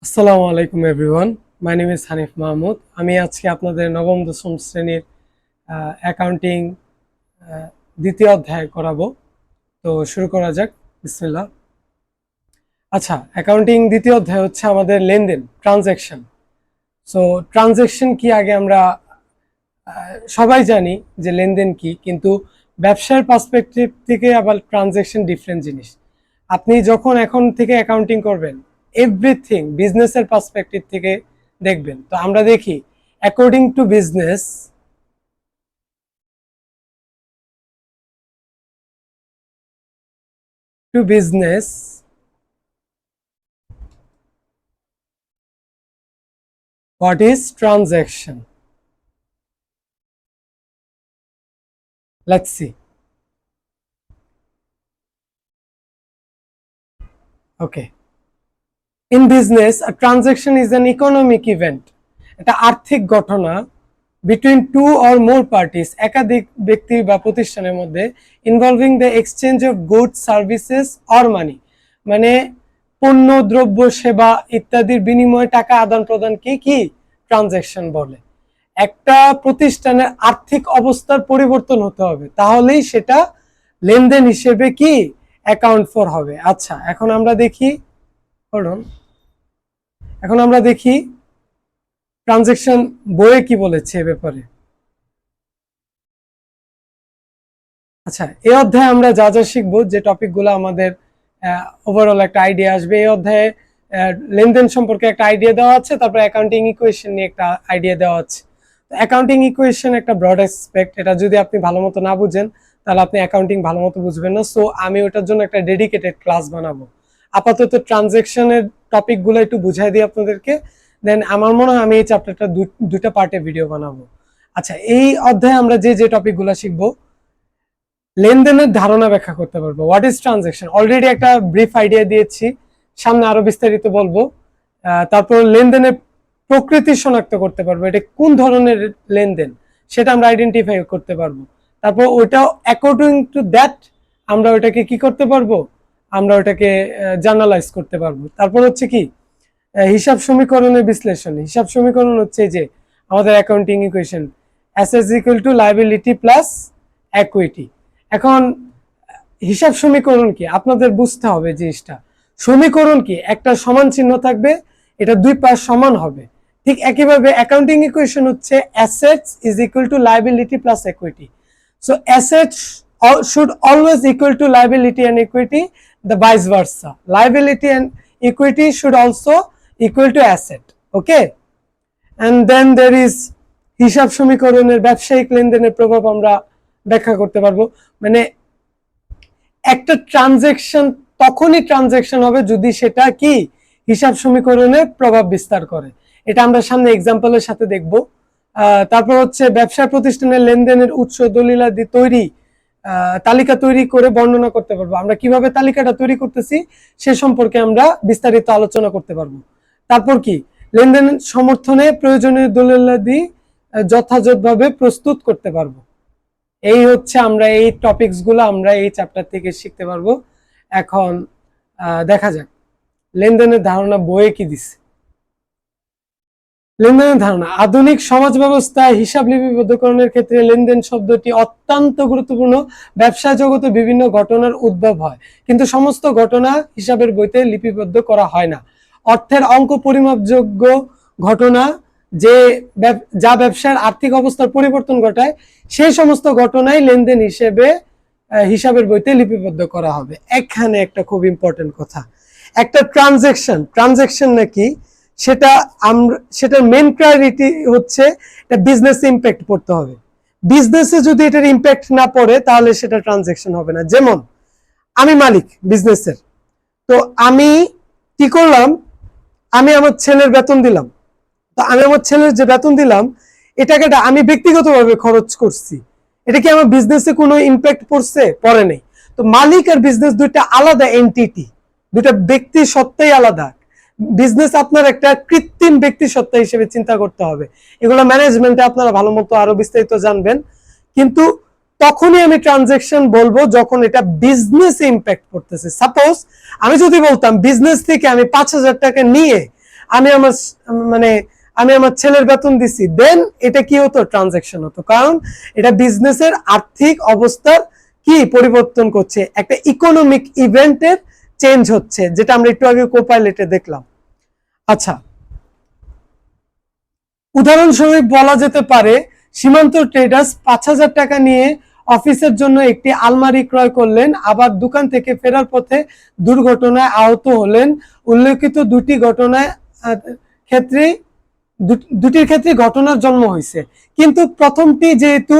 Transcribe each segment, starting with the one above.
আসসালামু আলাইকুম everyone, my name is Hanif Mahmud. আমি আজকে আপনাদের নবম দশম শ্রেণীর অ্যাকাউন্টিং দ্বিতীয় অধ্যায় করাবো। তো শুরু করা যাক, বিসমিল্লাহ। আচ্ছা, অ্যাকাউন্টিং দ্বিতীয় অধ্যায় হচ্ছে আমাদের লেনদেন, ট্রানজ্যাকশন। সো ট্রানজ্যাকশন কি আগে আমরা সবাই জানি যে লেনদেন কি, কিন্তু ব্যবসার পার্সপেক্টিভ থেকে আবার ট্রানজ্যাকশন ডিফারেন্ট জিনিস। আপনি যখন এখন থেকে অ্যাকাউন্টিং করবেন, এভরিথিং বিজনেসের পার্সপেক্টিভ থেকে দেখবেন। তো আমরা দেখি according to business, what is transaction? Let's see. Okay. In business, a transaction is an economic event. এটা আর্থিক ঘটনা between two or more parties, একাধিক ব্যক্তি বা প্রতিষ্ঠানের মধ্যে, involving the exchange of goods, services or money, মানে পণ্য, দ্রব্য, সেবা ইত্যাদির বিনিময়ে টাকা আদান প্রদানকে কি ট্রানজ্যাকশন বলে। একটা প্রতিষ্ঠানের আর্থিক অবস্থার পরিবর্তন হতে হবে, তাহলেই সেটা লেনদেন হিসেবে কি অ্যাকাউন্ট ফর হবে। আচ্ছা, এখন আমরা দেখি ট্রানজ্যাকশন বইয়ে কি বলেছে এ ব্যাপারে। আচ্ছা, এই অধ্যায়ে আমরা যা যা শিখবো, যে টপিকগুলো আমাদের ওভারঅল একটা আইডিয়া আসবে। এই অধ্যায়ে লেনদেন সম্পর্কে একটা আইডিয়া দেওয়া আছে, তারপর অ্যাকাউন্টিং ইকুয়েশন নিয়ে একটা আইডিয়া দেওয়া আছে। অ্যাকাউন্টিং ইকুয়েশন একটা ব্রড অ্যাসপেক্ট, এটা যদি আপনি ভালো মতো না বুঝেন তাহলে আপনি অ্যাকাউন্টিং ভালো মতো বুঝবেন না। সো আমি ওটার জন্য একটা ডেডিকেটেড ক্লাস বানাবো। আপাতত ট্রানজ্যাকশনের টপিকগুলো একটু বুঝাই দিই আপনাদেরকে, দেন আমার মনে হয় আমি এই চ্যাপ্টারটা দুইটা পার্টে ভিডিও বানাবো। আচ্ছা, এই অধ্যায়ে আমরা যে যে টপিকগুলো শিখবো, লেনদেনের ধারণা ব্যাখ্যা করতে পারবো। হোয়াট ইজ ট্রানজ্যাকশন, অলরেডি একটা ব্রিফ আইডিয়া দিয়েছি, সামনে আরো বিস্তারিত বলবো। তারপর লেনদেনের প্রকৃতি শনাক্ত করতে পারবো, এটা কোন ধরনের লেনদেন সেটা আমরা আইডেন্টিফাই করতে পারবো। তারপর ওইটা অ্যাকর্ডিং টু দ্যাট আমরা ওইটাকে কি করতে পারবো, আমরা ওইটাকে জার্নালাইজ করতে পারবো। তারপর হচ্ছে কি হিসাব সমীকরণের বিশ্লেষণ। হিসাব সমীকরণ হচ্ছে যে আমাদের accounting equation, assets equal to liability plus equity. এখন হিসাব সমীকরণ কি আপনাদের বুঝতে হবে জিনিসটা। সমীকরণ কি, একটা সমান চিহ্ন থাকবে, এটা দুই পাশ সমান হবে। ঠিক একইভাবে অ্যাকাউন্টিং ইকুয়েশন হচ্ছে assets is equal two liability plus equity. So assets should always equal to liability and equity, the vice versa. Liability and equity should also equal to asset. Okay, and then there is হিসাব সমীকরণের ব্যবসায়িক লেনদেনের প্রভাব আমরা ব্যাখ্যা করতে পারবো। মানে একটা ট্রানজ্যাকশন তখনই ট্রানজ্যাকশন হবে যদি সেটা কি হিসাব সমীকরণে প্রভাব বিস্তার করে। এটা আমরা সামনে এক্সাম্পলের সাথে দেখব। তারপর হচ্ছে ব্যবসা প্রতিষ্ঠানের লেনদেনের উৎস দলিলাদি তৈরি, তালিকা তৈরি করে বর্ণনা করতে পারবো। আমরা কিভাবে তালিকাটা তৈরি করতেছি সে সম্পর্কে আমরা বিস্তারিত আলোচনা করতে পারবো। তারপর কি লেনদেন সমর্থনে প্রয়োজনীয় দলিলাদি যথাযথভাবে প্রস্তুত করতে পারবো। এই হচ্ছে আমরা এই টপিকস গুলো আমরা এই চ্যাপ্টার থেকে শিখতে পারবো। এখন দেখা যাক লেনদেনের ধারণা বইয়ে কি দিচ্ছে। লেনদেনের ধারণা, আধুনিক সমাজ ব্যবস্থায় হিসাব লিপিবদ্ধকরণের ক্ষেত্রে লেনদেন শব্দটি অত্যন্ত গুরুত্বপূর্ণ। ব্যবসা জগতে বিভিন্ন ঘটনার উদ্ভব হয়, কিন্তু সমস্ত ঘটনা হিসাবের বইতে লিপিবদ্ধ করা হয় না। অর্থের অঙ্ক পরিমাপযোগ্য ঘটনা যা ব্যবসার আর্থিক অবস্থার পরিবর্তন ঘটায়, সেই সমস্ত ঘটনাই লেনদেন হিসাবের বইতে লিপিবদ্ধ করা হবে। এখানে একটা খুব ইম্পর্টেন্ট কথা, একটা ট্রানজ্যাকশন নাকি সেটার মেন প্রায়োরিটি হচ্ছে বিজনেস ইম্প্যাক্ট পড়তে হবে। বিজনেসে যদি এটার ইম্প্যাক্ট না পড়ে তাহলে সেটা ট্রানজ্যাকশন হবে না। যেমন আমি মালিক বিজনেসের, তো আমি কি করলাম, আমি আমার ছেলের বেতন দিলাম। তো আমি আমার ছেলের যে বেতন দিলাম এই টাকাটা আমি ব্যক্তিগতভাবে খরচ করছি, এটা কি আমার বিজনেসে কোনো ইম্প্যাক্ট পড়ছে? পড়ে নেই। তো মালিক আর বিজনেস দুইটা আলাদা এন্টিটি, দুইটা ব্যক্তি সত্তাই আলাদা। বিজনেস আপনার একটা কৃত্রিম ব্যক্তি সত্তা হিসেবে চিন্তা করতে হবে। এগুলো ম্যানেজমেন্টে আপনারা ভালো মতো আরো বিস্তারিত জানবেন। কিন্তু তখনই আমি ট্রানজ্যাকশন বলবো যখন এটা বিজনেসে ইম্প্যাক্ট করতেছে। সাপোজ আমি যদি বলতাম বিজনেস থেকে আমি 5,000 টাকা নিয়ে আমি আমার মানে আমি আমার ছেলের বেতন দিছি, দেন এটা কি হতো? ট্রানজাকশন হতো। কারণ এটা বিজনেসের আর্থিক অবস্থার কি পরিবর্তন করছে, একটা ইকোনমিক ইভেন্টের চেঞ্জ হচ্ছে, যেটা আমরা একটু আগে কোপাইলেটে দেখলাম। আচ্ছা, উদাহরণস্বরূপ বলা যেতে পারে সীমান্ত ট্রেডার্স 5,000 টাকা নিয়ে অফিসের জন্য একটি আলমারি ক্রয় করলেন, আবার দোকান থেকে ফেরার পথে দুর্ঘটনায় আহত হলেন। উল্লেখিত দুটির ক্ষেত্রে ঘটনার জন্ম হয়েছে, কিন্তু প্রথমটি যেহেতু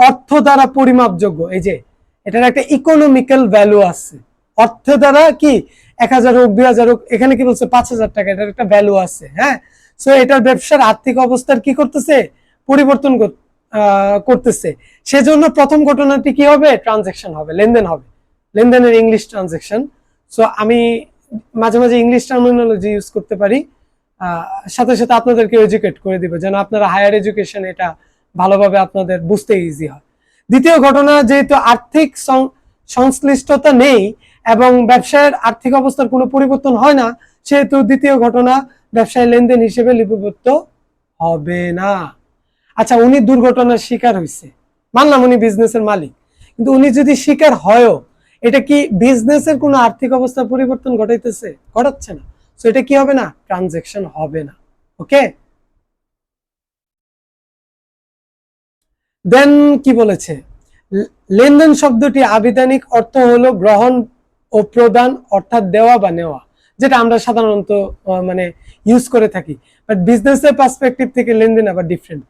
অর্থ দ্বারা পরিমাপযোগ্য, এই যে এটার একটা ইকোনমিক্যাল ভ্যালু আছে, অর্থ দ্বারা কি 1,000 হোক 2,000 হোক, এখানে কি বলছে 5,000 টাকা, এটার একটা ভ্যালু আছে। হ্যাঁ, সো এটার ব্যবসার আর্থিক অবস্থার কি করতেছে? পরিবর্তন করতেছে। সেজন্য প্রথম ঘটনাটি কি হবে? ট্রানজাকশন হবে, লেনদেন হবে। লেনদেনের ইংলিশ ট্রানজাকশন। সো আমি মাঝে মাঝে ইংলিশ টার্মিনোলজি ইউজ করতে পারি, সাথে সাথে আপনাদেরকে এডুকেট করে দিব, যেন আপনারা হায়ার এডুকেশন এটা ভালোভাবে আপনাদের বুঝতে ইজি হয়। দ্বিতীয় ঘটনা, যেহেতু আর্থিক সংশ্লিষ্টতা নেই এবং ব্যবসায়ের আর্থিক অবস্থার কোনো পরিবর্তন হয় না, সেহেতু দ্বিতীয় ঘটনা ব্যবসায় লেনদেন হিসেবে লিপিবদ্ধ হবে না। আচ্ছা, উনি দুর্ঘটনার শিকার হয়েছে, মানলাম উনি বিজনেসের মালিক, কিন্তু উনি যদি শিকার হয়ও, এটা কি বিজনেসের কোনো আর্থিক অবস্থা পরিবর্তন ঘটাইতেছে? ঘটাচ্ছে না। সো এটা কি হবে না? ট্রানজাকশন হবে না। ওকে, দেন কি বলেছে? লেনদেন শব্দটি আবিধানিক অর্থ হলো গ্রহণ ও প্রদান, অর্থাৎ দেওয়া বা নেওয়া, যেটা আমরা সাধারণত মানে ইউজ করে থাকি। বাট বিজনেসের পার্সপেক্টিভ থেকে লেনদেন আবার ডিফারেন্ট,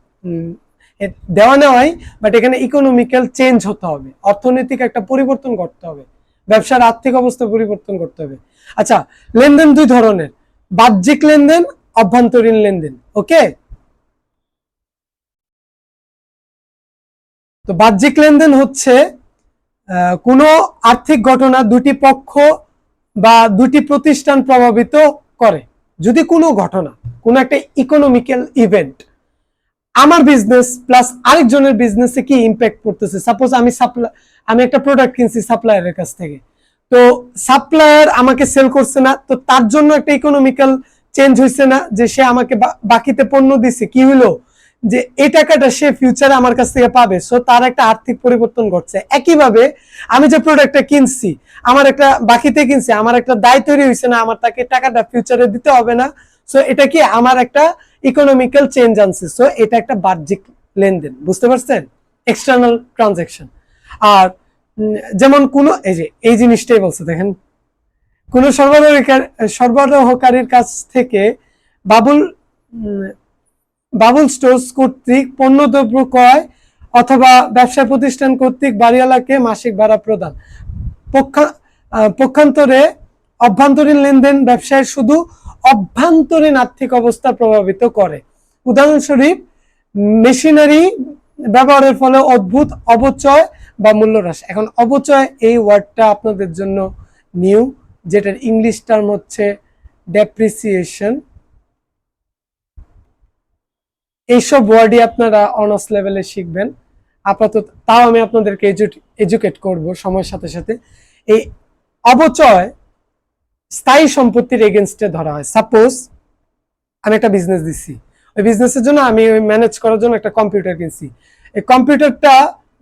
দেওয়া নেওয়াই, বাট এখানে ইকোনমিক্যাল চেঞ্জ হতে হবে, অর্থনৈতিক একটা পরিবর্তন করতে হবে, ব্যবসার আর্থিক অবস্থা পরিবর্তন করতে হবে। আচ্ছা, লেনদেন দুই ধরনের, বাহ্যিক লেনদেন, অভ্যন্তরীণ লেনদেন। ওকে, তো বাহ্যিক লেনদেন হচ্ছে কোনো আর্থিক ঘটনা দুটি পক্ষ বা দুটি প্রতিষ্ঠান প্রভাবিত করে। যদি কোনো ঘটনা, কোনো একটা ইকোনমিক্যাল ইভেন্ট আমার বিজনেস প্লাস আরেকজনের বিজনেসে কি ইম্প্যাক্ট করতেছে, সাপোজ আমি একটা প্রোডাক্ট কিনছি সাপ্লায়ারের কাছ থেকে, তো সাপ্লায়ার আমাকে সেল করছে না, তো তার জন্য একটা ইকোনমিক্যাল চেঞ্জ হয়েছে না, যে সে আমাকে বাকিতে পণ্য দিছে, কি হলো? যে এই টাকাটা সে ফিউচারে আমার কাছ থেকে পাবে, সো তার একটা আর্থিক পরিবর্তন ঘটছে। একইভাবে আমি যে প্রোডাক্টটা কিনছি, আমার একটা বাকিতে কিনছি, আমার একটা দায় তৈরি হয়েছে না, আমার তাকে টাকাটা ফিউচারে দিতে হবে না, সো এটা কি আমার একটা ইকোনমিক্যাল চেঞ্জ আনছে। সো এটা একটা বাহ্যিক লেনদেন, বুঝতে পারছেন? External transaction. আর যেমন কোন এই জিনিসটাই বলছে, দেখেন, কোন সরবরাহকারীর কাছ থেকে বাবুল স্টোরস কর্তৃক পণ্যদ্রব্য ক্রয় অথবা ব্যবসা প্রতিষ্ঠান কর্তৃক বাড়িওয়ালাকে মাসিক ভাড়া প্রদান। পক্ষান্তরে অভ্যন্তরীণ লেনদেন ব্যবসায় শুধু অভ্যন্তরীণ আর্থিক অবস্থা প্রভাবিত করে। উদাহরণস্বরূপ, মেশিনারি ব্যবহারের ফলে অদ্ভুত অবচয় বা মূল্য হ্রাস। এখন অবচয় এই ওয়ার্ডটা আপনাদের জন্য নিউ, যেটার ইংলিশ টার্ম হচ্ছে ডেপ্রিসিয়েশন। এইসব ওয়ার্ডই আপনারা অনার্স লেভেলে শিখবেন। আপাতত তাও আমি আপনাদেরকে এডুকেট করব সময়ের সাথে সাথে। এই অবচয় স্থায়ী সম্পত্তির এগেনস্টে ধরা হয়। সাপোজ আমি একটা বিজনেস দিচ্ছি, ওই বিজনেসের জন্য আমি ওই ম্যানেজ করার জন্য একটা কম্পিউটার কিনছি। এই কম্পিউটারটা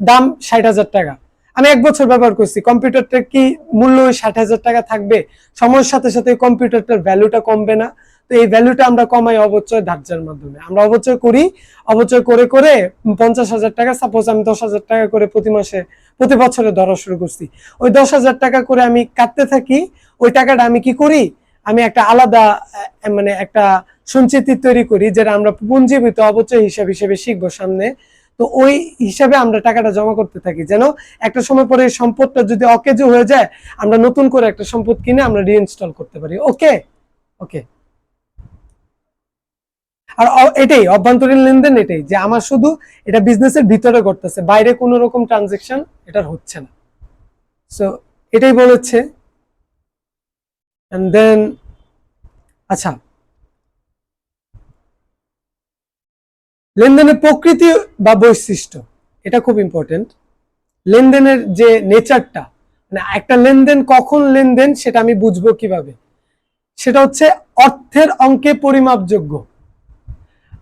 দাম 60,000 টাকা, আমি 1 বছর ব্যবহার করছি। কম্পিউটারটা কি মূল্য ওই 60,000 টাকা থাকবে? সময়ের সাথে সাথে কম্পিউটারটার ভ্যালুটা কমবে না? তো এই ভ্যালুটা আমরা কমাই অবচয় ধার্যের মাধ্যমে। আমরা অবচয় করি, অবচয় করে করে 50,000 টাকা, সাপোজ আমি 10,000 টাকা করে প্রতি বছরে ধরা শুরু করছি। ওই 10,000 টাকা করে আমি কাটতে থাকি। ওই টাকাটা আমি কি করি? আমি একটা আলাদা মানে একটা সঞ্চিতি তৈরি করি, যেটা আমরা পুঞ্জীভূত অবচয় হিসাবে শিখবো সামনে। তো ওই হিসাবে আমরা টাকাটা জমা করতে থাকি, যেন একটা সময় পরে এই সম্পদটা যদি অকেজো হয়ে যায়, আমরা নতুন করে একটা সম্পদ কিনে আমরা রিইনস্টল করতে পারি। ওকে ওকে, আর এটাই অভ্যন্তরীণ লেনদেন, এটাই যে আমার শুধু এটা বিজনেসের ভিতরে করতেছে, বাইরে কোনো রকম ট্রানজাকশন এটার হচ্ছে না। সো এটাই বলেছে। এন্ড দেন আচ্ছা, লেনদেনের প্রকৃতি বা বৈশিষ্ট্য, এটা খুব ইম্পর্টেন্ট। লেনদেনের যে নেচারটা, মানে একটা লেনদেন কখন লেনদেন সেটা আমি বুঝবো কিভাবে? সেটা হচ্ছে অর্থের অঙ্কে পরিমাপযোগ্য।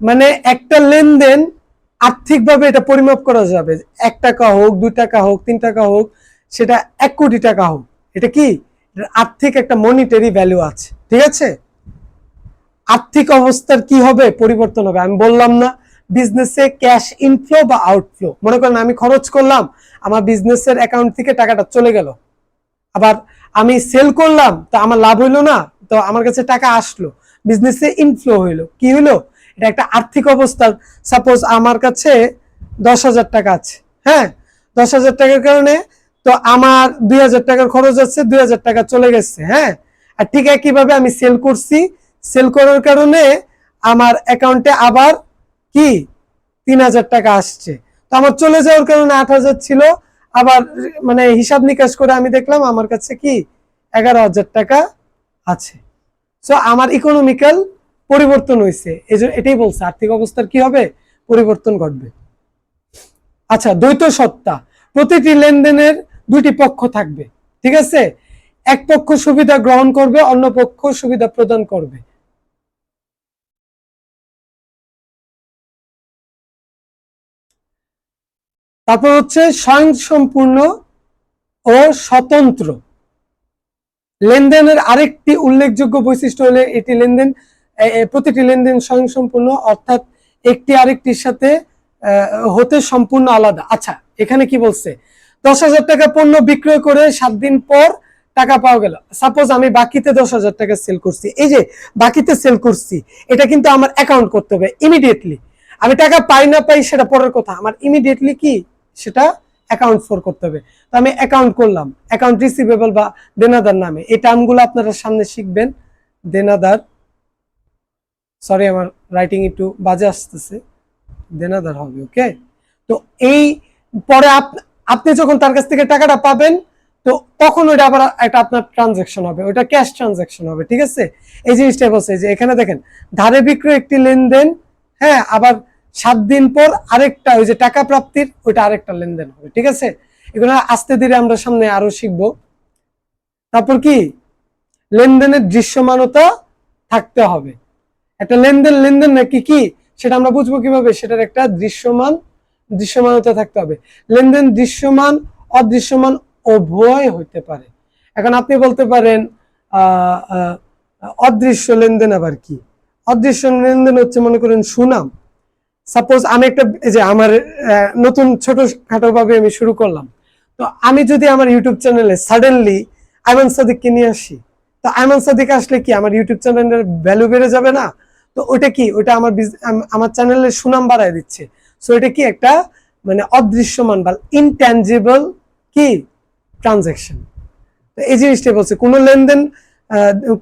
মানে একটা লেনদেন আর্থিকভাবে এটা পরিমাপ করা যাবে, 1 টাকা হোক, 2 টাকা হোক, 3 টাকা হোক, সেটা 1 কোটি টাকা হোক, এটা কি আর্থিক একটা মনিটারি ভ্যালু আছে, ঠিক আছে। আর্থিক অবস্থার কি হবে, পরিবর্তন হবে। আমি বললাম না বিজনেসে ক্যাশ ইনফ্লো বা আউটফ্লো, মনে করেন আমি খরচ করলাম, আমার বিজনেসের অ্যাকাউন্ট থেকে টাকাটা চলে গেল, আবার আমি সেল করলাম, তো আমার লাভ হইলো না, তো আমার কাছে টাকা আসলো, বিজনেসে ইনফ্লো হইলো, কি হইলো, এটা একটা আর্থিক অবস্থা। সাপোজ আমার কাছে 10,000 টাকা আছে, হ্যাঁ, 10,000 টাকার কারণে তো আমার 2,000 টাকার খরচ আছে, 2,000 টাকা চলে গেছে, হ্যাঁ। আর ঠিক একইভাবে আমি সেল করছি, সেল করার কারণে আমার অ্যাকাউন্টে আবার কি 3,000 টাকা আসছে, তো আমার চলে যাওয়ার কারণে 8,000 ছিল, আবার মানে হিসাব নিকাশ করে আমি দেখলাম আমার কাছে কি 11,000 টাকা আছে। সো আমার ইকোনমিক্যাল পরিবর্তন হয়েছে, এটাই বলছে আর্থিক অবস্থার কি হবে, পরিবর্তন ঘটবে। আচ্ছা, দ্বৈত সত্তা, প্রতিটি লেনদেনের দুইটি পক্ষ থাকবে, ঠিক আছে। এক পক্ষ সুবিধা গ্রহণ করবে, অন্য পক্ষ সুবিধা প্রদান করবে। তারপর হচ্ছে স্বয়ংসম্পূর্ণ ও স্বতন্ত্র। লেনদেনের আরেকটি উল্লেখযোগ্য বৈশিষ্ট্য হলে এটি লেনদেন, প্রতিটি লেনদেন স্বয়ংসম্পূর্ণ, অর্থাৎ একটি আরেকটির সাথে হতে সম্পূর্ণ আলাদা। আচ্ছা, এখানে কি বলছে, 10,000 টাকা পণ্য বিক্রয় করে 7 দিন পর টাকা পাওয়া গেল। সাপোজ আমি বাকিতে 10,000 টাকা সেল করছি, এই যে বাকিতে সেল করছি, এটা কিন্তু আমার অ্যাকাউন্ট করতে হবে ইমিডিয়েটলি। আমি টাকা পাই না পাই সেটা পরের কথা, আমার ইমিডিয়েটলি কি সেটা অ্যাকাউন্ট ফর করতে হবে। তো আমি অ্যাকাউন্ট করলাম, অ্যাকাউন্ট রিসিভেবল বা দেনাদার নামে, এই টার্মগুলো আপনারা সামনে শিখবেন। দেনাদার, সরি আমার রাইটিং একটু বাজে আসতেছে, দেনাদার হবে, ওকে। তো এই পরে আপনি যখন তার কাছ থেকে টাকাটা পাবেন, তো তখন ওইটা আবার একটা আপনার ট্রানজাকশন হবে, ওইটা ক্যাশ ট্রানজাকশন হবে, ঠিক আছে। এই জিনিসটাই বলছে যে এখানে দেখেন, ধারে বিক্রয় একটি লেনদেন, হ্যাঁ, আবার 7 দিন পর আরেকটা, ওই যে টাকা প্রাপ্তির ওইটা আরেকটা লেনদেন হবে, ঠিক আছে। এগুলো আস্তে ধীরে আমরা সামনে আরো শিখবো। তারপর কি, লেনদেনের দৃশ্যমানতা থাকতে হবে। একটা লেনদেন লেনদেন নাকি কি সেটা আমরা বুঝবো কিভাবে, সেটার একটা দৃশ্যমানতা থাকতে হবে। লেনদেন দৃশ্যমান অদৃশ্যমান উভয় হইতে পারে। এখন আপনি বলতে পারেন অদৃশ্য লেনদেন আবার কি, অদৃশ্য লেনদেন হচ্ছে মনে করেন সুনাম। সাপোজ আমি একটা, এই যে আমার নতুন ছোটখাটো ভাবে আমি শুরু করলাম, তো আমি যদি আমার ইউটিউব চ্যানেলে সাডেনলি আইমান সাদিককে নিয়ে আসি, তো আইমান সাদিক আসলে কি আমার ইউটিউব চ্যানেলের ভ্যালু বেড়ে যাবে না? তো ওইটা কি, ওইটা আমার চ্যানেলের সুনাম বাড়ায় দিচ্ছে। সো এটা কি একটা মানে অদৃশ্যমান বা ইনট্যাঞ্জিবল কি ট্রানজাকশন। তো এই জিনিসটাই বলছে, কোন লেনদেন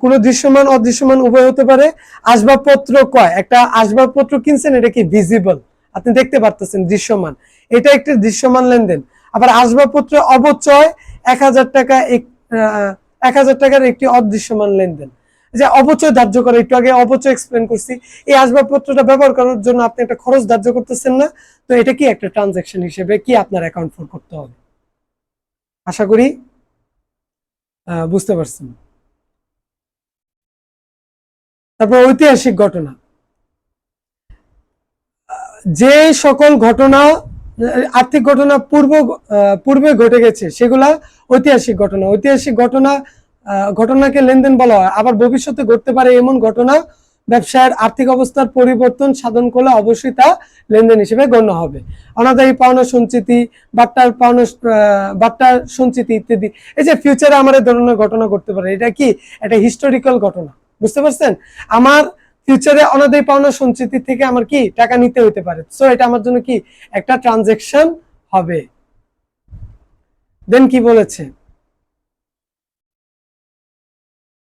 কোন দৃশ্যমান অদৃশ্যমান উভয় হতে পারে। আসবাবপত্র কয়, একটা আসবাবপত্র কিনছেন, এটা কি ভিজিবল, আপনি দেখতে পারতেছেন, দৃশ্যমান, এটা একটা দৃশ্যমান লেনদেন। আবার আসবাবপত্র অবচয় 1,000 টাকা, 1,000 টাকার একটি অদৃশ্যমান লেনদেন। যে অবচয় ধার্য করে, একটু আগে অবচয় এক্সপ্লেন করছি, এই আসবাবপত্রটা ব্যবহার করার জন্য আপনি একটা খরচ ধার্য করতেছেন না, তো এটা কি একটা ট্রানজাকশন হিসেবে কি আপনার অ্যাকাউন্ট ফর করতে হবে। আশা করি বুঝতে পারছেন। তারপর ঐতিহাসিক ঘটনা, যে সকল ঘটনা আর্থিক ঘটনা পূর্বে ঘটে গেছে সেগুলা ঐতিহাসিক ঘটনা। ঐতিহাসিক ঘটনাকে লেনদেন বলা হয়। আবার ভবিষ্যতে ঘটতে পারে এমন ঘটনা ব্যবসায়ের আর্থিক অবস্থার পরিবর্তন সাধন করলে অবশ্যই তা লেনদেন হিসেবে গণ্য হবে। অনাদায়ী পাওনা সঞ্চিতি, বাট্টার সঞ্চিতি ইত্যাদি, এই যে ফিউচারে আমার এই ধরনের ঘটনা ঘটতে পারে, এটা কি একটা হিস্টোরিক্যাল ঘটনা, বুঝতে পারছেন। আমার ফিউচারে অনাদায়ী পাওনা সঞ্চিতি থেকে আমার কি টাকা নিতে হইতে পারে, সো এটা আমার জন্য কি একটা ট্রানজাকশন হবে। দেন কি বলেছে,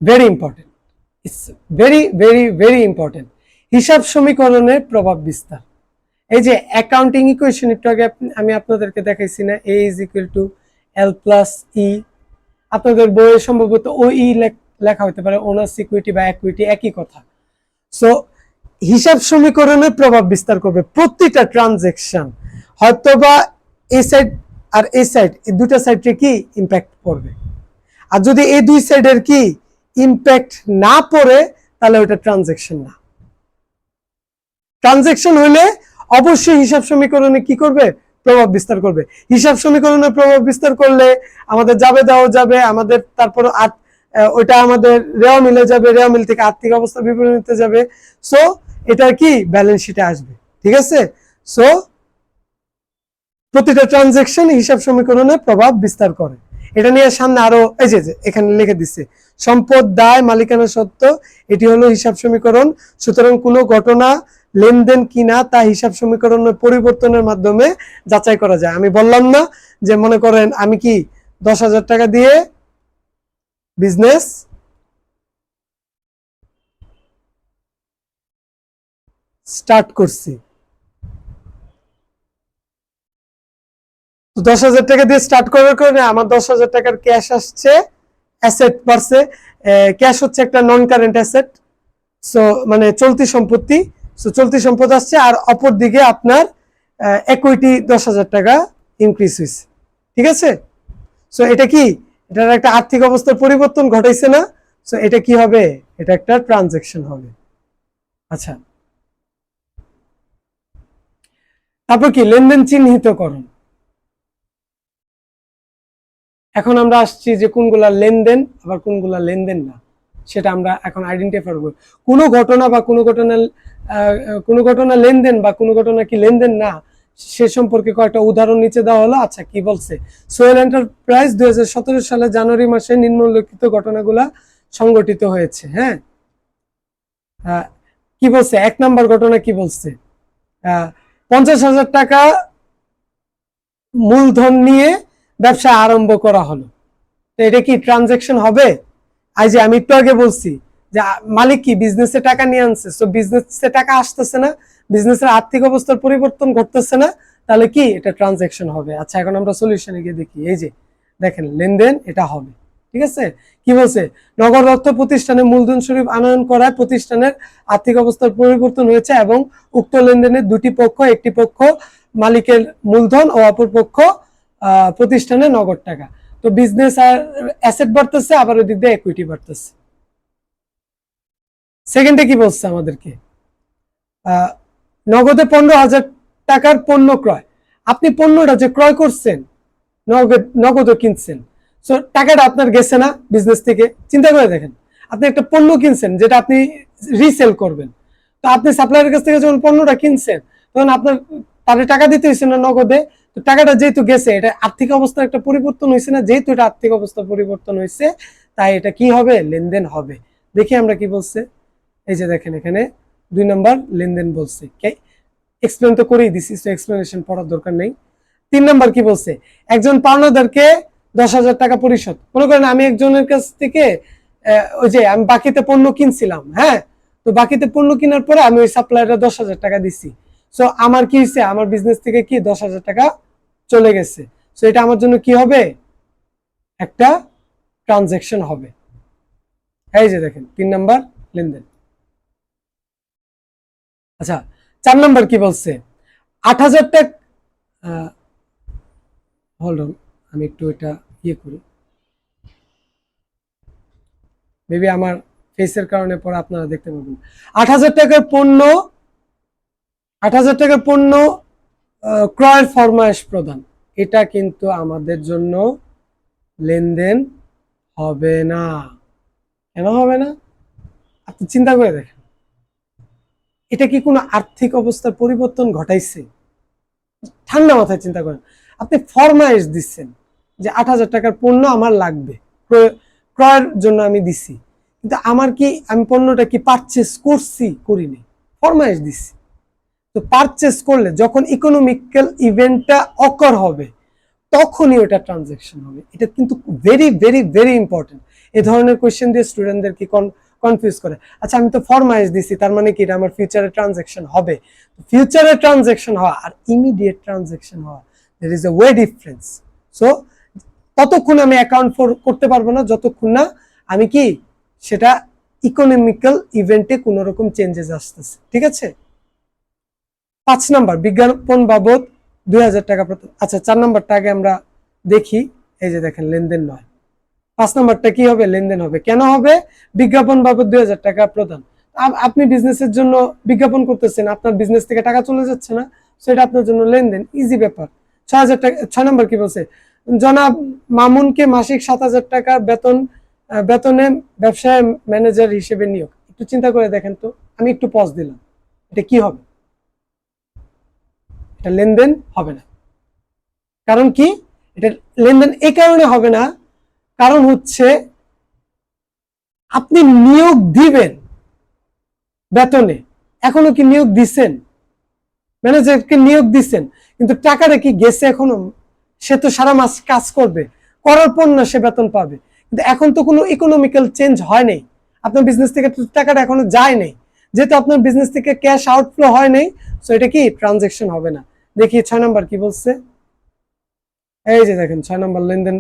very important, it's very very very important, হিসাব সমীকরণের প্রভাব বিস্তার। এই যে অ্যাকাউন্টিং ইকুয়েশন একটু আগে আমি আপনাদেরকে দেখাইছি না, A is equal to L plus E, আপনাদের বইয়ে সম্ভবত ও ই লেখা হতে পারে, ওনার্স ইকুইটি বা ইকুইটি একই কথা। সো হিসাব সমীকরণের প্রভাব বিস্তার করবে প্রতিটা ট্রানজাকশন, হয়তোবা এই সাইড আর এই সাইড, এই দুটা সাইডে কি ইম্প্যাক্ট পড়বে। আর যদি এই দুই সাইডের কি ইম্প্যাক্ট না পড়ে তাহলে ওটা ট্রানজেকশন না। ট্রানজেকশন হলে অবশ্যই হিসাব সমীকরণে কি করবে, প্রভাব বিস্তার করবে। হিসাব সমীকরণে প্রভাব বিস্তার করলে আমাদের যাবে দেওয়া যাবে, আমাদের তারপর ওইটা আমাদের রেওয়া মিলে যাবে, রেওয়া মিল থেকে আর্থিক অবস্থা বিবরণীতে যাবে। সো এটা কি ব্যালেন্স শিটে আসবে, ঠিক আছে। সো প্রতিটা ট্রানজেকশন হিসাব সমীকরণে প্রভাব বিস্তার করে। এটা নিয়ে সামনে আরো এই যে এখানে লিখে দিচ্ছে সম্পদ, দায়, মালিকানা সত্ত্ব, এটি হলো হিসাব সমীকরণ। সুতরাং কোনো ঘটনা লেনদেন কিনা তা হিসাব সমীকরণের পরিবর্তনের মাধ্যমে যাচাই করা যায়। আমি বললাম না যে মনে করেন আমি কি 10,000 টাকা দিয়ে বিজনেস স্টার্ট করছি, 10,000 টাকা দিয়ে স্টার্ট করার কারণে আমার 10,000 টাকার ক্যাশ আসছে, অ্যাসেট বাড়ছে। ক্যাশ হচ্ছে একটা নন কারেন্ট অ্যাসেট, সো মানে চলতি সম্পত্তি। সো চলতি সম্পদ আসছে, আর অপর দিকে আপনার ইকুইটি 10,000 টাকা ইনক্রিজ হয়েছে, ঠিক আছে। সো এটা কি, এটার একটা আর্থিক অবস্থার পরিবর্তন ঘটাইছে না। সো এটা কি হবে, এটা একটা ট্রানজেকশন হবে। আচ্ছা, তারপর কি লেনদেন চিহ্নিতকরণ। এখন আমরা আসছি যে কোনগুলা লেনদেন আবার কোনগুলা লেনদেন না, সেটা আমরা এখন আইডেন্টিফাই করব। কোনো ঘটনা বা কোনো ঘটনা লেনদেন বা কোনো ঘটনা কি লেনদেন না, সে সম্পর্কে কয়েকটা উদাহরণ নিচে দেওয়া হলো। আচ্ছা, কি বলছে, সোহেল এন্টারপ্রাইজ 2017 সালে জানুয়ারি মাসে নিম্নলিখিত ঘটনাগুলা সংগঠিত হয়েছে। হ্যাঁ, কি বলছে, 1 নম্বর ঘটনা কি বলছে, 50,000 টাকা মূলধন নিয়ে ব্যবসা আরম্ভ করা হলো। তো এটা কি ট্রানজেকশন হবে? আই যে আমি একটু আগে বলছি যে মালিক কি বিজনেসে টাকা নিয়ে আনছে, সো বিজনেসে টাকা আসতেছে না, বিজনেসের আর্থিক অবস্থার পরিবর্তন ঘটতেছে না, তাহলে কি এটা ট্রানজেকশন হবে। আচ্ছা, এখন আমরা সলিউশনে গিয়ে দেখি। এই যে দেখেন লেনদেন এটা হবে, ঠিক আছে। কি বলছে, নগদ অর্থ প্রতিষ্ঠানে মূলধন স্বরূপ আনয়ন করায় প্রতিষ্ঠানের আর্থিক অবস্থার পরিবর্তন হয়েছে এবং উক্ত লেনদেনের দুটি পক্ষ, একটি পক্ষ মালিকের মূলধন ও অপর পক্ষ প্রতিষ্ঠানের নগদ টাকা। তো বিজনেস আর অ্যাসেট বাড়তেছে, আবার ওই দিক দিয়ে ইকুইটি বাড়তেছে। সেকেন্ডে কি বলছে আমাদেরকে, নগদে 15,000 টাকার পণ্য ক্রয়। আপনি পণ্যটা যে ক্রয় করছেন, নগদও কিনছেন, সো টাকাটা আপনার গেছে না বিজনেস থেকে। চিন্তা করে দেখেন, আপনি একটা পণ্য কিনছেন যেটা আপনি রিসেল করবেন, তো আপনি সাপ্লায়ারের কাছ থেকে যখন পণ্যটা কিনছেন তখন আপনার তাদের টাকা দিতে হয়েছে না নগদে। তো টাকাটা যেহেতু গেছে, এটা আর্থিক অবস্থার একটা পরিবর্তন হয়েছে না, যেহেতু এটা আর্থিক অবস্থা পরিবর্তন হয়েছে, তাই এটা কি হবে, লেনদেন হবে। দেখি আমরা কি বলছে। এই যে দেখেন এখানে 2 নম্বর লেনদেন বলছে, এক্সপ্লেন তো করেই দিছি, তো এক্সপ্লেনেশন পড়ার দরকার নেই। 3 নম্বর কি বলছে, একজন পাওনাদারকে 10,000 টাকা পরিশোধ। মনে করেন আমি একজনের কাছ থেকে ওই যে আমি বাকিতে পণ্য কিনছিলাম, হ্যাঁ, তো বাকিতে পণ্য কেনার পরে আমি ওই সাপ্লায়ারে 10,000 টাকা দিছি। সো আমার কি হয়েছে, আমার বিজনেস থেকে কি 10,000 টাকা চলে গেছে। সো এটা আমার জন্য কি হবে, একটা ট্রানজেকশন হবে। এই যে দেখেন 3 নাম্বার লেনদেন। আচ্ছা, 4 নাম্বার কি বলছে, 8,000 টাকা, হোল্ড অন, আমি একটু এটা ইয়ে করি, মেবি আমার ফেসের কারণে পরে আপনারা দেখতে পাবেন। 8,000 টাকার পণ্য, 8,000 টাকার পণ্য ক্রয়ের ফরমায়েশ প্রদান, এটা কিন্তু আমাদের জন্য লেনদেন হবে না। কেন হবে না, আপনি চিন্তা করে দেখেন, এটা কি কোনো আর্থিক অবস্থার পরিবর্তন ঘটাইছে? ঠান্ডা মাথায় চিন্তা করেন, আপনি ফরমায়েশ দিচ্ছেন যে 8,000 টাকার পণ্য আমার লাগবে, ক্রয়ের জন্য আমি দিছি, কিন্তু আমার কি, আমি পণ্যটা কি পারচেস করছি, করিনি, ফরমায়েশ দিচ্ছি। তো পারচেস করলে যখন ইকোনমিক্যাল ইভেন্টটা অকার হবে, তখনই ওটা ট্রানজেকশন হবে। এটা কিন্তু ভেরি ভেরি ভেরি ইম্পর্টেন্ট। এই ধরনের কোয়েশ্চেন দিয়ে স্টুডেন্টদের কি কনফিউজ করে। আচ্ছা, আমি তো ফরমাইশ দিছি, তার মানে কি এটা আমার ফিউচারে ট্রানজেকশন হবে? ফিউচারে ট্রানজেকশন হওয়া আর ইমিডিয়েট ট্রানজেকশন হওয়া, there is a way difference. So ততক্ষণ আমি অ্যাকাউন্ট করতে পারবো না যতক্ষণ না আমি কি সেটা ইকোনমিক্যাল ইভেন্টে কোনো রকম চেঞ্জেস আসতেছে, ঠিক আছে। 5 নাম্বার বিজ্ঞাপন বাবদ 2,000 টাকা। আচ্ছা, 4 নাম্বারটা আগে আমরা দেখি। এই যে দেখেন লেনদেন নয়, 5 নাম্বারটা কি হবে? লেনদেন হবে। কেন হবে? বিজ্ঞাপন বাবদ 2000 টাকা প্রদান। আপনি বিজনেসের জন্য বিজ্ঞাপন করতেছেন, আপনার বিজনেস থেকে টাকা চলে যাচ্ছে না, সেটা আপনার জন্য লেনদেন, ইজি ব্যাপার। 6000 টাকা। 6 নাম্বার কি বলছে? জনাব মামুনকে মাসিক 7000 টাকা বেতনে ব্যবসায় ম্যানেজার হিসেবে নিয়োগ। একটু চিন্তা করে দেখেন তো, আমি একটু পজ দিলাম, এটা কি হবে? এটা লেনদেন হবে না। কারণ কি? এটা লেনদেন এই কারণে হবে না, কারণ হচ্ছে আপনি নিয়োগ দিবেন বেতনে, এখনো কি নিয়োগ দিচ্ছেন? ম্যানেজারকে নিয়োগ দিচ্ছেন, কিন্তু টাকাটা কি গেছে এখনো? সে তো সারা মাস কাজ করবে, করার পর না সে বেতন পাবে। কিন্তু এখন তো কোনো ইকোনমিক্যাল চেঞ্জ হয় নাই, আপনার বিজনেস থেকে টাকাটা এখনো যায় নাই। যেহেতু আপনার বিজনেস থেকে ক্যাশ আউটফ্লো হয় নাই, সো এটা কি ট্রানজেকশন হবে না। দেখি 6 নাম্বার কি বলছে। এই যে দেখেন 6 নম্বর লেনদেন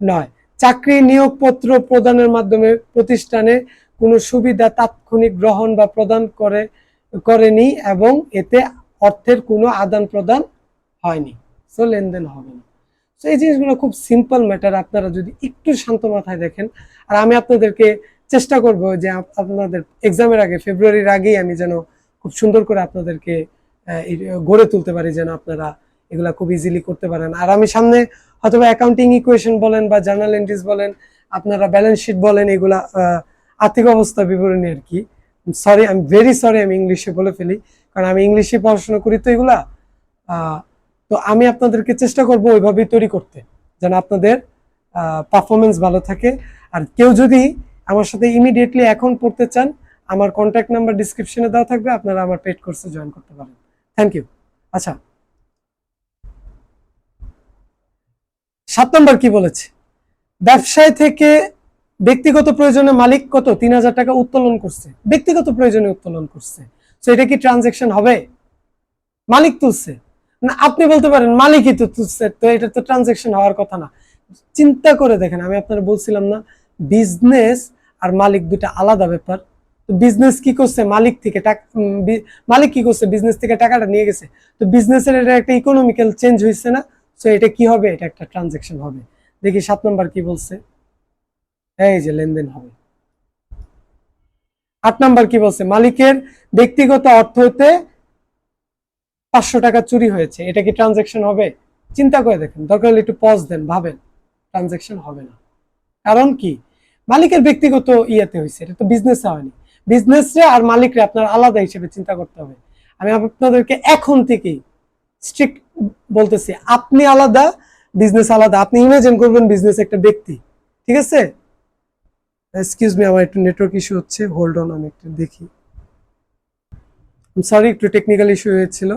নয়। চাকরি নিয়োগপত্র প্রদানের মাধ্যমে প্রতিষ্ঠানে কোনো সুবিধা তাৎক্ষণিক গ্রহণ বা প্রদান করেনি এবং এতে অর্থের কোনো আদান প্রদান হয়নি, সো লেনদেন হবে না। তো এই জিনিসগুলো খুব সিম্পল ম্যাটার, আপনারা যদি একটু শান্ত মাথায় দেখেন। আর আমি আপনাদেরকে চেষ্টা করব যে আপনাদের এক্সামের আগে, ফেব্রুয়ারির আগেই আমি যেন খুব সুন্দর করে আপনাদেরকে গড়ে তুলতে পারি, যেন আপনারা এগুলা খুব ইজিলি করতে পারেন। আর আমি সামনে হয়তো অ্যাকাউন্টিং ইকুয়েশন বলেন বা জার্নাল এন্ট্রিজ বলেন, আপনারা ব্যালেন্স শিট বলেন, এগুলা আর্থিক অবস্থা বিবরণী আর কি। Sorry, I am very sorry, আমি ইংলিশে বলে ফেলি, কারণ আমি ইংলিশে পড়াশোনা করি তো এগুলা। তো আমি আপনাদেরকে চেষ্টা করব ওইভাবেই তৈরি করতে, যেন আপনাদের পারফরমেন্স ভালো থাকে। আর কেউ যদি আমার সাথে ইমিডিয়েটলি এখন পড়তে চান, আমার কন্ট্যাক্ট নাম্বার ডিসক্রিপশনে দেওয়া থাকবে, আপনারা আমার পেড কোর্সে জয়েন করতে পারেন। Thank you. আচ্ছা, 7 নম্বর কি বলেছে? ব্যবসায় থেকে ব্যক্তিগত প্রয়োজনে মালিক কত 3000 টাকা উত্তোলন করছে, ব্যক্তিগত প্রয়োজনে উত্তোলন করছে, তো এটা কি ট্রানজেকশন হবে? মালিক তুলছে না, আপনি বলতে পারেন মালিকই তো তুলছে, তো এটা তো ট্রানজেকশন হওয়ার কথা না। চিন্তা করে দেখেন, আমি আপনারা বলছিলাম না বিজনেস আর মালিক দুটা আলাদা ব্যাপার। তো বিজনেস কি করছে? মালিক থেকে মালিক কি করছে? বিজনেস থেকে টাকাটা নিয়ে গেছে, তো বিজনেসের এটা একটা ইকোনমিক্যাল চেঞ্জ হয়েছে না, সো এটা কি হবে? এটা একটা ট্রানজেকশন হবে। দেখি 7 নম্বর কি বলছে। এই যে লেনদেন হবে। 8 নাম্বার কি বলছে? মালিকের ব্যক্তিগত অর্থ হতে 500 টাকা চুরি হয়েছে, এটা কি ট্রানজেকশন হবে? চিন্তা করে দেখেন, দরকার হলে একটু পজ দেন, ভাবেন, ট্রানজেকশন হবে না। কারণ কি? মালিকের ব্যক্তিগত ইয়েতে হয়েছে, এটা তো বিজনেসে হয়নি। বিজনেসে আর মালিকরে আপনার আলাদা হিসেবে চিন্তা করতে হবে। আমি আপনাদেরকে এখন থেকেই স্ট্রিক্ট বলতেছি, আপনি আলাদা, বিজনেস আলাদা। আপনি ইমাজিন করবেন বিজনেস একটা ব্যক্তি, ঠিক আছে? এক্সকিউজ মি, আমার একটু নেটওয়ার্ক ইস্যু হচ্ছে, হোল্ড অন, আমি একটু দেখি। সরি, একটু টেকনিক্যাল ইস্যু হয়েছিল।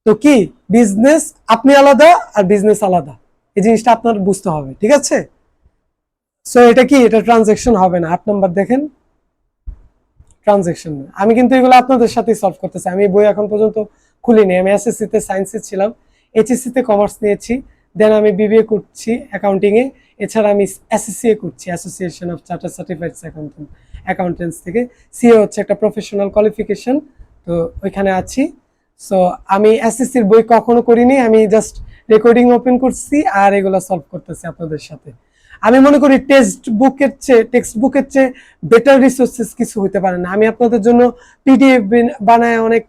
তো কি, বিজনেস আপনি আলাদা আর বিজনেস আলাদা, এই জিনিসটা আপনার বুঝতে হবে, ঠিক আছে? সো এটা কি, এটা ট্রানজেকশন হবে না। 8 নাম্বার দেখেন, ট্রানজেকশন। আমি কিন্তু এগুলো আপনাদের সাথে সলভ করতেছি, আমি বই এখন পর্যন্ত খুলিনি। আমি এসএসসি তে সায়েন্সে ছিলাম, এইচএসসি তে কমার্স নিয়েছি, দেন আমি বিবিএ করছি অ্যাকাউন্টিং এ, এছাড়া আমি এসএসসি করছি, association of chartered certified accountants থেকে। সিএ হচ্ছে একটা প্রফেশনাল কোয়ালিফিকেশন, তো ওইখানে আছি। সো আমি এসএসসির বই কখনো করিনি, আমি জাস্ট রেকর্ডিং ওপেন করছি আর এগুলো সলভ করতেছি আপনাদের সাথে। আমি মনে করি টেক্সট বুকের চেয়ে বেটার রিসোর্সেস কিছু হতে পারে না। আমি আপনাদের জন্য পিডিএফ বানায় অনেক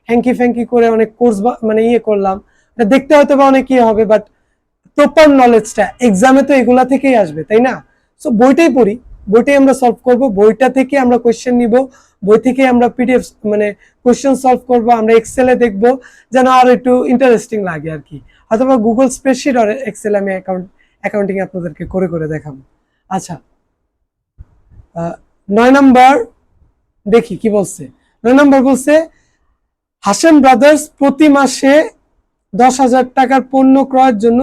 হ্যাঙ্কি ফ্যাঙ্কি করে অনেক কোর্স মানে ইয়ে করলাম, দেখতে হয়তো বা অনেক ইয়ে হবে, বাট প্রপার নলেজটা এক্সামে তো এগুলা থেকেই আসবে, তাই না? সো বইটাই পড়ি, বইটাই আমরা সলভ করব, বইটা থেকে আমরা কোয়েশ্চেন নিব, বই থেকে আমরা পিডিএফ মানে কোয়েশ্চেন সলভ করব, আমরা এক্সেলে দেখব, যেন আরো একটু ইন্টারেস্টিং লাগে আর কি। অথবা গুগল স্প্রেডশিট আর এক্সেল আমি অ্যাকাউন্টিং আপনাদেরকে করে করে দেখাবো। আচ্ছা, 9 নাম্বার দেখি কি বলছে। 9 নাম্বার বলছে, হাসেম ব্রাদার্স প্রতি মাসে 10,000 টাকার পণ্য ক্রয়ের জন্য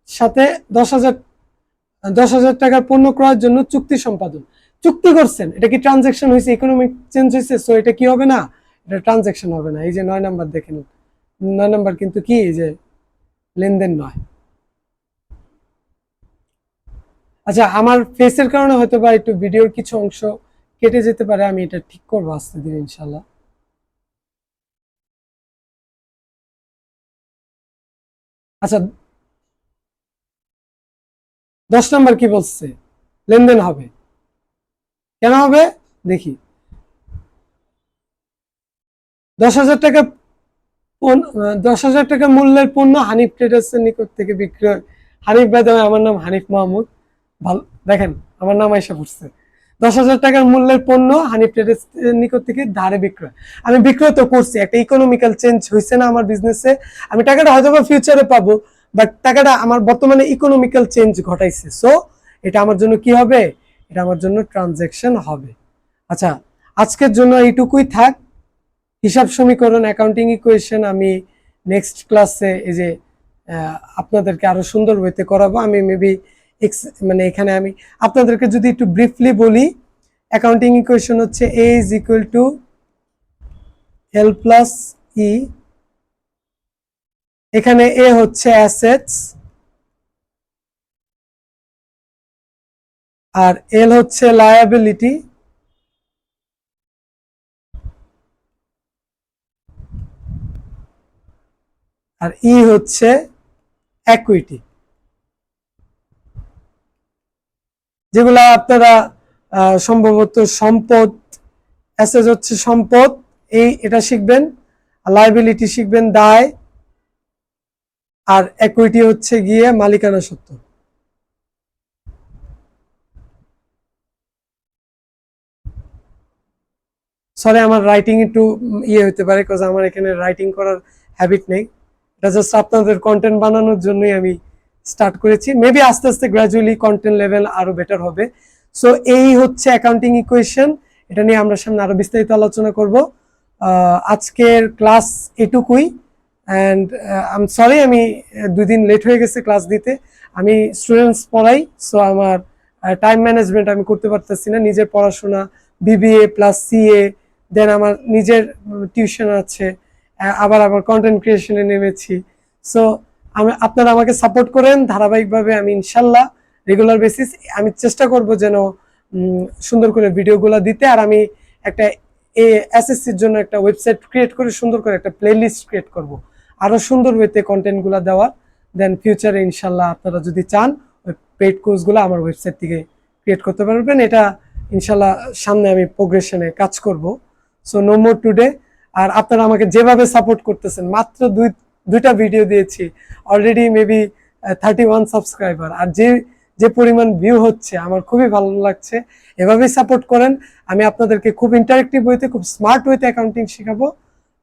সাথে 10,000 টাকার পণ্য ক্রয়ের জন্য চুক্তি সম্পাদন। চুক্তি করছেন, এটা কি ট্রানজেকশন হয়েছে? ইকোনমিক চেঞ্জ হয়েছে, সো এটা কি হবে না? এটা ট্রানজেকশন হবে না। এই যে 9 নাম্বার দেখেন, 9 নাম্বার কিন্তু কি, এই যে লেনদেন নয়। আচ্ছা, আমার ফেসের কারণে হয়তো বা একটু ভিডিওর কিছু অংশ কেটে যেতে পারে, আমি এটা ঠিক করবো আস্তে ধীরে ইনশাল্লাহ। আচ্ছা, 10 নাম্বার কি বলছে? লেনদেন হবে। কেন হবে দেখি। 10,000 টাকা 10,000 টাকা মূল্যের পণ্য হানিফ ট্রেডার্সের নিকট থেকে বিক্রয়। হানিফ ভাই, আমার নাম হানিফ মাহমুদ। ভালো, দেখেন আমার নাম আয়সা পড়ছে। 10,000 টাকার মূল্যের পণ্য হানিফ ট্রেডার্স নিকট থেকে ধারে বিক্রয়। আমি বিক্রয় তো করছি, একটা ইকোনমিক্যাল চেঞ্জ হয়েছে না আমার বিজনেসে। আমি টাকাটা হয়তো বা ফিউচারে পাবো, বাট টাকাটা আমার বর্তমানে ইকোনমিক্যাল চেঞ্জ ঘটাইছে। সো এটা আমার জন্য কি হবে? এটা আমার জন্য ট্রানজ্যাকশন হবে। আচ্ছা, আজকের জন্য এইটুকুই থাক। হিসাব সমীকরণ, অ্যাকাউন্টিং ইকুয়েশন আমি নেক্সট ক্লাসে এই যে আপনাদেরকে আরো সুন্দর ওয়েতে করাবো। আমি মেবি মানে এখানে আমি আপনাদেরকে যদি একটু ব্রিফলি বলি, অ্যাকাউন্টিং ইকুয়েশন হচ্ছে A is equal to L plus E. এখানে এ হচ্ছে অ্যাসেটস আর এল হচ্ছে লায়াবিলিটি, আর ই হচ্ছে একুইটি। যেগুলা আপনারা সম্ভবত সম্পদ, অ্যাসেট হচ্ছে সম্পদ, এটা শিখবেন। লায়াবিলিটি শিখবেন দায়, আর একুইটি হচ্ছে গিয়ে মালিকানা সত্ত্ব। সরি, আমার রাইটিং একটু ইয়ে হতে পারে, বিকজ আমার এখানে রাইটিং করার হ্যাবিট নেই। এটা জাস্ট আপনাদের কন্টেন্ট বানানোর জন্যই আমি স্টার্ট করেছি। মেবি আস্তে আস্তে গ্র্যাজুয়ালি কন্টেন্ট লেভেল আরো বেটার হবে। সো এই হচ্ছে অ্যাকাউন্টিং ইকুয়েশন। এটা নিয়ে আমরা সামনে আরো বিস্তারিত আলোচনা করব। আজকের ক্লাস এটুকুই। অ্যান্ড আই এম সরি, আমি 2 দিন লেট হয়ে গেছে ক্লাস দিতে। আমি স্টুডেন্টস পড়াই, সো আমার টাইম ম্যানেজমেন্ট আমি করতে পারতেছি না। নিজের পড়াশোনা, বিবিএ প্লাস সিএ, দেন আমার নিজের টিউশন আছে, আবার আমার কন্টেন্ট ক্রিয়েশনে নেমেছি। সো আপনারা আমাকে সাপোর্ট করেন ধারাবাহিকভাবে। আমি ইনশাল্লাহ রেগুলার বেসিস আমি চেষ্টা করব যেন সুন্দর করে ভিডিওগুলো দিতে। আর আমি একটা এসএসসির জন্য একটা ওয়েবসাইট ক্রিয়েট করে সুন্দর করে একটা প্লেলিস্ট ক্রিয়েট করব, আরো সুন্দর ওয়েতে কন্টেন্টগুলো দেওয়ার। দেন ফিউচারে ইনশাল্লাহ আপনারা যদি চান ওই পেইড কোর্সগুলো আমার ওয়েবসাইট থেকে ক্রিয়েট করতে পারবেন। এটা ইনশাল্লাহ সামনে আমি প্রোগ্রেশনে কাজ করব। So no more today. আর আপনারা আমাকে যেভাবে সাপোর্ট করতেছেন, মাত্র দুইটা ভিডিও দিয়েছি, অলরেডি মেবি 31 সাবস্ক্রাইবার, আর যে পরিমাণ ভিউ হচ্ছে আমার খুবই ভালো লাগছে। এভাবেই সাপোর্ট করেন। আমি আপনাদেরকে খুব ইন্টারেক্টিভ ওয়েতে, খুব স্মার্ট ওয়েতে অ্যাকাউন্টিং শেখাবো।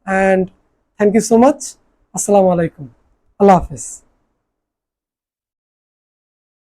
And thank you so much. আসসালামু আলাইকুম, আল্লাহ হাফেজ।